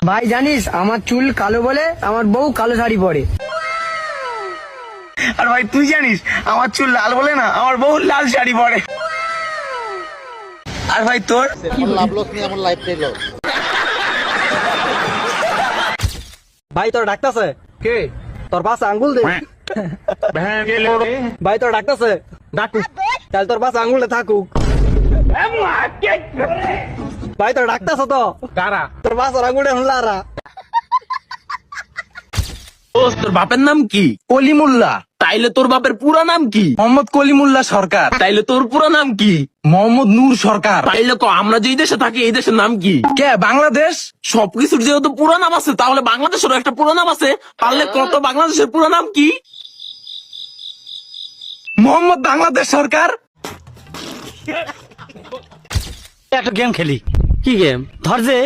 ভাই জানিস আমার চুল কালো বলে আমার বউ কালো শাড়ি পরে। আর ভাই তুই জানিস আমার চুল লাল বলে না আমার বউ লাল শাড়ি পরে। আর ভাই তোর ভাই তোর ডাকতেছে কে? তোর পাশে আঙ্গুল দে। ভাই তোর ডাকতেছে ডাকুক, তাহলে তোর পাশে আঙ্গুলে থাকুক। ভাই তোর ডাকতেছে তো কারা? তোর পাশে আঙ্গুলে হুলারা। তোর বাপের নাম কি? কলিমুল্লা। তাইলে তোর বাপের পুরা নাম কি? মোহাম্মদ কলিমুল্লা সরকার। তাইলে তোর পুরা নাম কি? মোহাম্মদ নূর সরকার। তাইলে আমরা যেই দেশে থাকি এই দেশের নাম কি? কে? বাংলাদেশ। সবকিছুর যেহেতু পুরা নাম আছে তাহলে বাংলাদেশেরও একটা পুরা নাম আছে, পারলে কত বাংলাদেশের পুরা নাম কি? মোহাম্মদ বাংলাদেশ সরকার। একটা গেম খেলি। কি গেম? ধর যে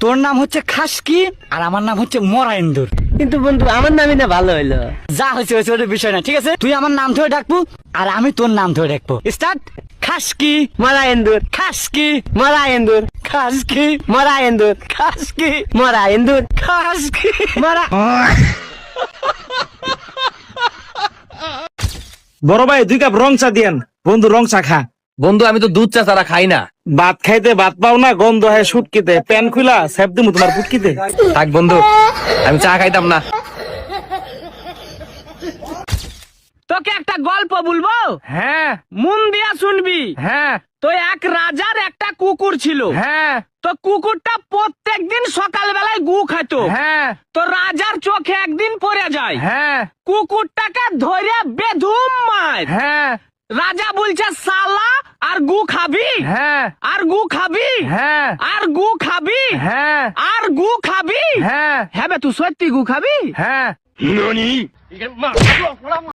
তোর নাম হচ্ছে খাসকি আর আমার নাম হচ্ছে মরা ইন্দুর। কিন্তু বন্ধু আমার নামই না ভালো হইলো। যা হয়েছে হয়েছে ওটা বিষয় না, ঠিক আছে? তুই আমার নাম ধরে ডাকবো আর আমি তোর নাম ধরে ডাকবো। স্টার্ট। খাসকি মরা এন্দুর, খাসকি মরা এন্দুর, খাসকি মরা এন্দুর, খাসকি মরা এন্দুর, খাসকি। মরা। বড় ভাই 2 কাপ রং চা দিয়েন। বন্ধু রং চা খা। বন্ধু আমি তো দুধ চা ছাড়া খাই না। ভাত খাইতে ভাত পাও না, গন্ধ হয় সুটকিতে। প্যান খুলা সেপ দিমু তোমার পুটকিতে। থাক বন্ধু, আমি চা খাইতাম না। তোকে একটা গল্প বলবো, হ্যাঁ মন দিয়া শুনবি। হ্যাঁ তো এক রাজার একটা কুকুর ছিল। হ্যাঁ তো কুকুরটা প্রত্যেকদিন সকাল বেলায় গু খাইতো। হ্যাঁ তো রাজার চোখে একদিন পড়ে যায়। হ্যাঁ কুকুরটাকে ধরে বেধুম মার। হ্যাঁ রাজা বলছে সালা আর গু খাবি, হ্যাঁ আর গু খাবি, হ্যাঁ আর গু খাবি, হ্যাঁ আর গু খাবি। হ্যাঁ হ্যাঁ বে, তুই সত্যি গু খাবি? হ্যাঁ